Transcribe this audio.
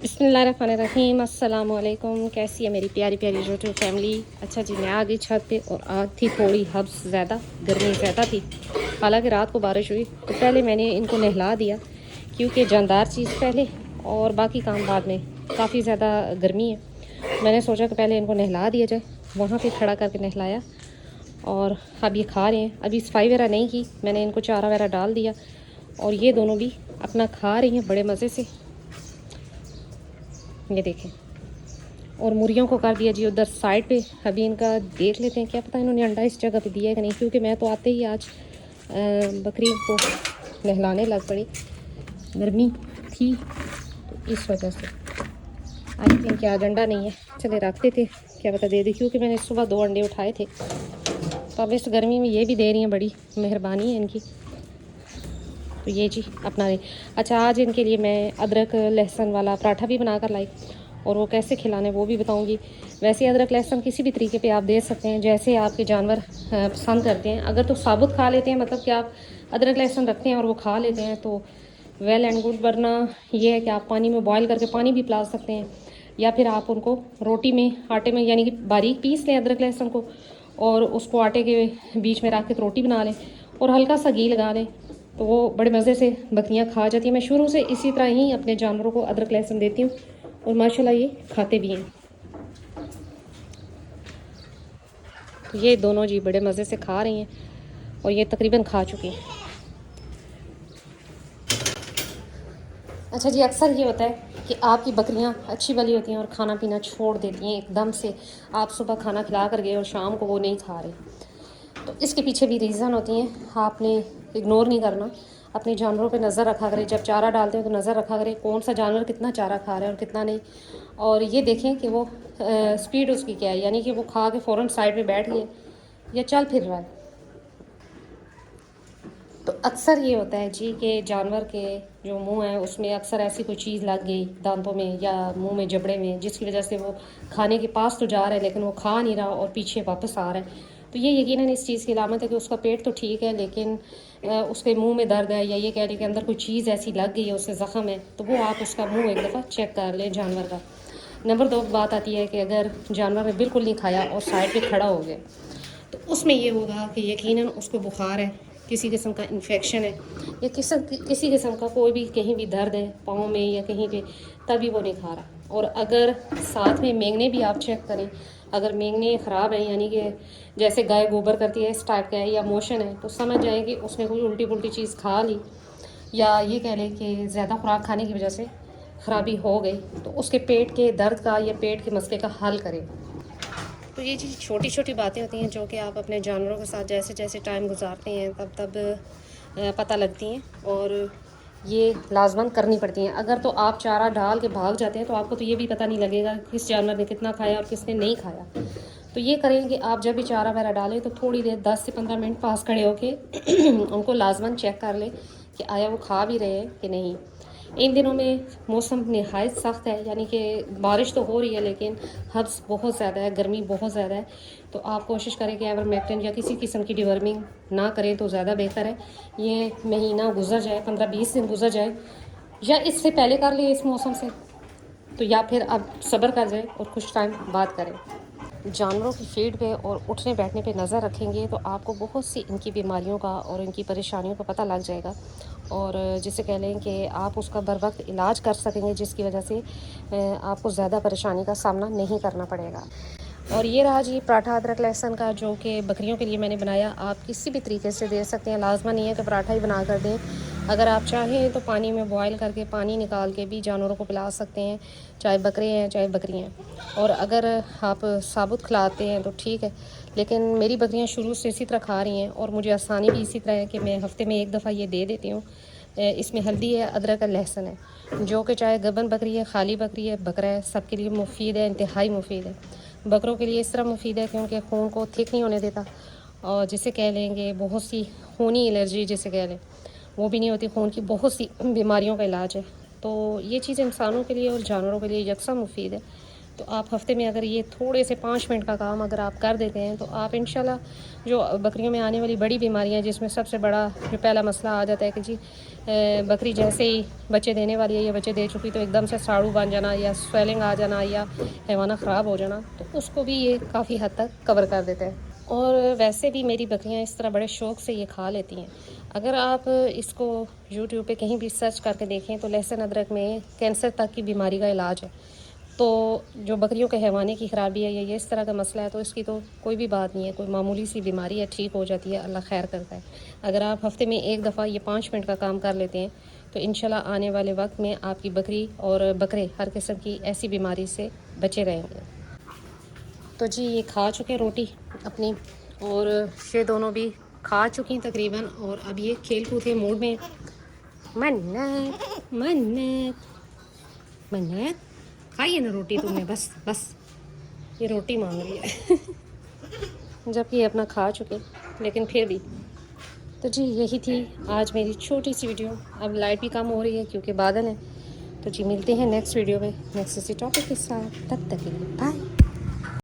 بسم اللہ الرحمن الرحیم، السلام علیکم۔ کیسی ہے میری پیاری پیاری یوٹیوب فیملی؟ اچھا جی، میں آ گئی چھت پہ اور آج تھی تھوڑی حبس زیادہ، گرمی زیادہ تھی، حالانکہ رات کو بارش ہوئی تو پہلے میں نے ان کو نہلا دیا کیونکہ جاندار چیز پہلے اور باقی کام بعد میں، کافی زیادہ گرمی ہے۔ میں نے سوچا کہ پہلے ان کو نہلا دیا جائے، وہاں پہ کھڑا کر کے نہلایا اور اب یہ کھا رہے ہیں۔ ابھی صفائی وغیرہ نہیں کی، میں نے ان کو چارہ وغیرہ ڈال دیا اور یہ دونوں بھی اپنا کھا رہی ہیں بڑے مزے سے۔ یہ دیکھیں، اور مرغیوں کو کر دیا جی ادھر سائڈ پہ۔ ابھی ان کا دیکھ لیتے ہیں، کیا پتہ انہوں نے انڈا اس جگہ پہ دیا ہے کہ نہیں، کیونکہ میں تو آتے ہی آج بکری کو نہلانے لگ پڑی، گرمی تھی تو اس وجہ سے۔ آئی تھنک کہ آج انڈا نہیں ہے، چلے رکھتے تھے، کیا پتہ دے دی، کیونکہ میں نے صبح 2 انڈے اٹھائے تھے تو اب اس گرمی میں یہ بھی دے رہی ہیں، بڑی مہربانی ہے ان کی۔ تو یہ جی اپنا رہے۔ اچھا، آج ان کے لیے میں ادرک لہسن والا پراٹھا بھی بنا کر لائی اور وہ کیسے کھلانا ہے وہ بھی بتاؤں گی۔ ویسے ادرک لہسن کسی بھی طریقے پہ آپ دے سکتے ہیں، جیسے آپ کے جانور پسند کرتے ہیں۔ اگر تو ثابت کھا لیتے ہیں، مطلب کہ آپ ادرک لہسن رکھتے ہیں اور وہ کھا لیتے ہیں تو ویل اینڈ گڈ، ورنہ یہ ہے کہ آپ پانی میں بوائل کر کے پانی بھی پلا سکتے ہیں، یا پھر آپ ان کو روٹی میں آٹے میں یعنی کہ باریک پیس لیں ادرک لہسن کو اور اس کو آٹے کے بیچ میں رکھ کے روٹی بنا لیں اور ہلکا سا گھی لگا لیں تو وہ بڑے مزے سے بکریاں کھا جاتی ہیں۔ میں شروع سے اسی طرح ہی اپنے جانوروں کو ادرک لہسن دیتی ہوں اور ماشاءاللہ یہ کھاتے بھی ہیں۔ تو یہ دونوں جی بڑے مزے سے کھا رہی ہیں اور یہ تقریباً کھا چکی ہیں۔ اچھا جی، اکثر یہ ہوتا ہے کہ آپ کی بکریاں اچھی بلی ہوتی ہیں اور کھانا پینا چھوڑ دیتی ہیں ایک دم سے۔ آپ صبح کھانا کھلا کر گئے اور شام کو وہ نہیں کھا رہے، تو اس کے پیچھے بھی ریزن ہوتی ہیں۔ آپ نے اگنور نہیں کرنا، اپنے جانوروں پہ نظر رکھا کرے۔ جب چارہ ڈالتے ہیں تو نظر رکھا کرے کون سا جانور کتنا چارہ کھا رہا ہے اور کتنا نہیں، اور یہ دیکھیں کہ وہ سپیڈ اس کی کیا ہے، یعنی کہ وہ کھا کے فوراً سائڈ پہ بیٹھ گئے یا چل پھر رہا ہے۔ تو اکثر یہ ہوتا ہے جی کہ جانور کے جو منہ ہے اس میں اکثر ایسی کوئی چیز لگ گئی دانتوں میں یا منہ میں جبڑے میں، جس کی وجہ سے وہ کھانے کے پاس تو جا رہا ہے لیکن وہ کھا نہیں رہا اور پیچھے واپس آ رہا ہے۔ تو یہ یقیناً اس چیز کی علامت ہے کہ اس کا پیٹ تو ٹھیک ہے لیکن اس کے منہ میں درد ہے، یا یہ کہہ لیں کہ اندر کوئی چیز ایسی لگ گئی ہے، اس سے زخم ہے، تو وہ آپ اس کا منہ ایک دفعہ چیک کر لیں جانور کا۔ نمبر 2 بات آتی ہے کہ اگر جانور نے بالکل نہیں کھایا اور سائڈ پہ کھڑا ہو گیا تو اس میں یہ ہوگا کہ یقیناً اس کو بخار ہے، کسی قسم کا انفیکشن ہے، یا کسی قسم کا کوئی بھی کہیں بھی درد ہے پاؤں میں یا کہیں پہ، تبھی وہ نہیں کھا رہا۔ اور اگر ساتھ میں مینگنے بھی آپ چیک کریں، اگر مینگنے خراب ہیں یعنی کہ جیسے گائے گوبر کرتی ہے اس ٹائپ کا ہے یا موشن ہے، تو سمجھ جائیں کہ اس نے کوئی الٹی پلٹی چیز کھا لی، یا یہ کہہ لیں کہ زیادہ خوراک کھانے کی وجہ سے خرابی ہو گئی، تو اس کے پیٹ کے درد کا یا پیٹ کے مسئلے کا حل کریں۔ تو یہ چیز چھوٹی چھوٹی باتیں ہوتی ہیں جو کہ آپ اپنے جانوروں کے ساتھ جیسے جیسے ٹائم گزارتے ہیں تب پتہ لگتی ہیں اور یہ لازماً کرنی پڑتی ہیں۔ اگر تو آپ چارہ ڈال کے بھاگ جاتے ہیں تو آپ کو تو یہ بھی پتہ نہیں لگے گا کس جانور نے کتنا کھایا اور کس نے نہیں کھایا۔ تو یہ کریں کہ آپ جب بھی چارہ وغیرہ ڈالیں تو تھوڑی دیر 10 سے 15 منٹ پاس کھڑے ہو کے ان کو لازماً چیک کر لیں کہ آیا وہ کھا بھی رہے ہیں کہ نہیں۔ ان دنوں میں موسم نہایت سخت ہے، یعنی کہ بارش تو ہو رہی ہے لیکن حبس بہت زیادہ ہے، گرمی بہت زیادہ ہے، تو آپ کوشش کریں کہ ایورمیکٹن یا کسی قسم کی ڈیورمنگ نہ کریں تو زیادہ بہتر ہے۔ یہ مہینہ گزر جائے، 15-20 دن گزر جائے یا اس سے پہلے کر لیں اس موسم سے، تو یا پھر اب صبر کر جائیں اور کچھ ٹائم بات کریں۔ جانوروں کی فیڈ پہ اور اٹھنے بیٹھنے پہ نظر رکھیں گے تو آپ کو بہت سی ان کی بیماریوں کا اور ان کی پریشانیوں کا پتہ لگ جائے گا، اور جسے کہہ لیں کہ آپ اس کا بر وقت علاج کر سکیں گے، جس کی وجہ سے آپ کو زیادہ پریشانی کا سامنا نہیں کرنا پڑے گا۔ اور یہ رہا جی پراٹھا ادرک لہسن کا، جو کہ بکریوں کے لیے میں نے بنایا۔ آپ کسی بھی طریقے سے دے سکتے ہیں، لازمہ نہیں ہے کہ پراٹھا ہی بنا کر دیں۔ اگر آپ چاہیں تو پانی میں بوائل کر کے پانی نکال کے بھی جانوروں کو پلا سکتے ہیں، چاہے بکرے ہیں چاہے بکری ہیں۔ اور اگر آپ ثابت کھلاتے ہیں تو ٹھیک ہے، لیکن میری بکریاں شروع سے اسی طرح کھا رہی ہیں اور مجھے آسانی بھی اسی طرح ہے کہ میں ہفتے میں 1 دفعہ یہ دے دیتی ہوں۔ اس میں ہلدی ہے، ادرک ہے، لہسن ہے، جو کہ چاہے گبن بکری ہے، خالی بکری ہے، بکرا ہے، سب کے لیے مفید ہے، انتہائی مفید ہے۔ بکروں کے لیے اس طرح مفید ہے کیونکہ خون کو تھک نہیں ہونے دیتا، اور جسے کہہ لیں گے بہت سی خونی الرجی جسے کہہ لیں وہ بھی نہیں ہوتی، خون کی بہت سی بیماریوں کا علاج ہے۔ تو یہ چیز انسانوں کے لیے اور جانوروں کے لیے یکساں مفید ہے۔ تو آپ ہفتے میں اگر یہ تھوڑے سے 5 منٹ کا کام اگر آپ کر دیتے ہیں تو آپ انشاءاللہ جو بکریوں میں آنے والی بڑی بیماریاں جس میں سب سے بڑا جو پہلا مسئلہ آ جاتا ہے کہ جی بکری جیسے ہی بچے دینے والی ہے یا بچے دے چکی تو ایک دم سے ساڑو بن جانا یا سویلنگ آ جانا یا حیوانہ خراب ہو جانا، تو اس کو بھی یہ کافی حد تک کور کر دیتا ہے۔ اور ویسے بھی میری بکریاں اس طرح بڑے شوق سے یہ کھا لیتی ہیں۔ اگر آپ اس کو یوٹیوب پہ کہیں بھی سرچ کر کے دیکھیں تو لہسن ادرک میں کینسر تک کی بیماری کا علاج ہے۔ تو جو بکریوں کے حیوانے کی خرابی ہے یا یہ اس طرح کا مسئلہ ہے تو اس کی تو کوئی بھی بات نہیں ہے، کوئی معمولی سی بیماری ہے، ٹھیک ہو جاتی ہے، اللہ خیر کرتا ہے۔ اگر آپ ہفتے میں ایک دفعہ یہ 5 منٹ کا کام کر لیتے ہیں تو انشاءاللہ آنے والے وقت میں آپ کی بکری اور بکرے ہر قسم کی ایسی بیماری سے بچے رہیں گے۔ تو جی یہ کھا چکے روٹی اپنی، اور یہ دونوں بھی کھا چکی تقریباً، اور اب یہ کھیل کود کے موڈ میں۔ منت منت منت کھائیے نا روٹی تم نے، بس بس یہ روٹی مانگ رہی ہے جب کہ یہ اپنا کھا چکے، لیکن پھر بھی۔ تو جی یہی تھی آج میری چھوٹی سی ویڈیو۔ اب لائٹ بھی کم ہو رہی ہے کیونکہ بادل ہیں۔ تو جی ملتے ہیں نیکسٹ ویڈیو میں نیکسٹ اسی ٹاپک کے ساتھ، تب تک کے لیے بائے۔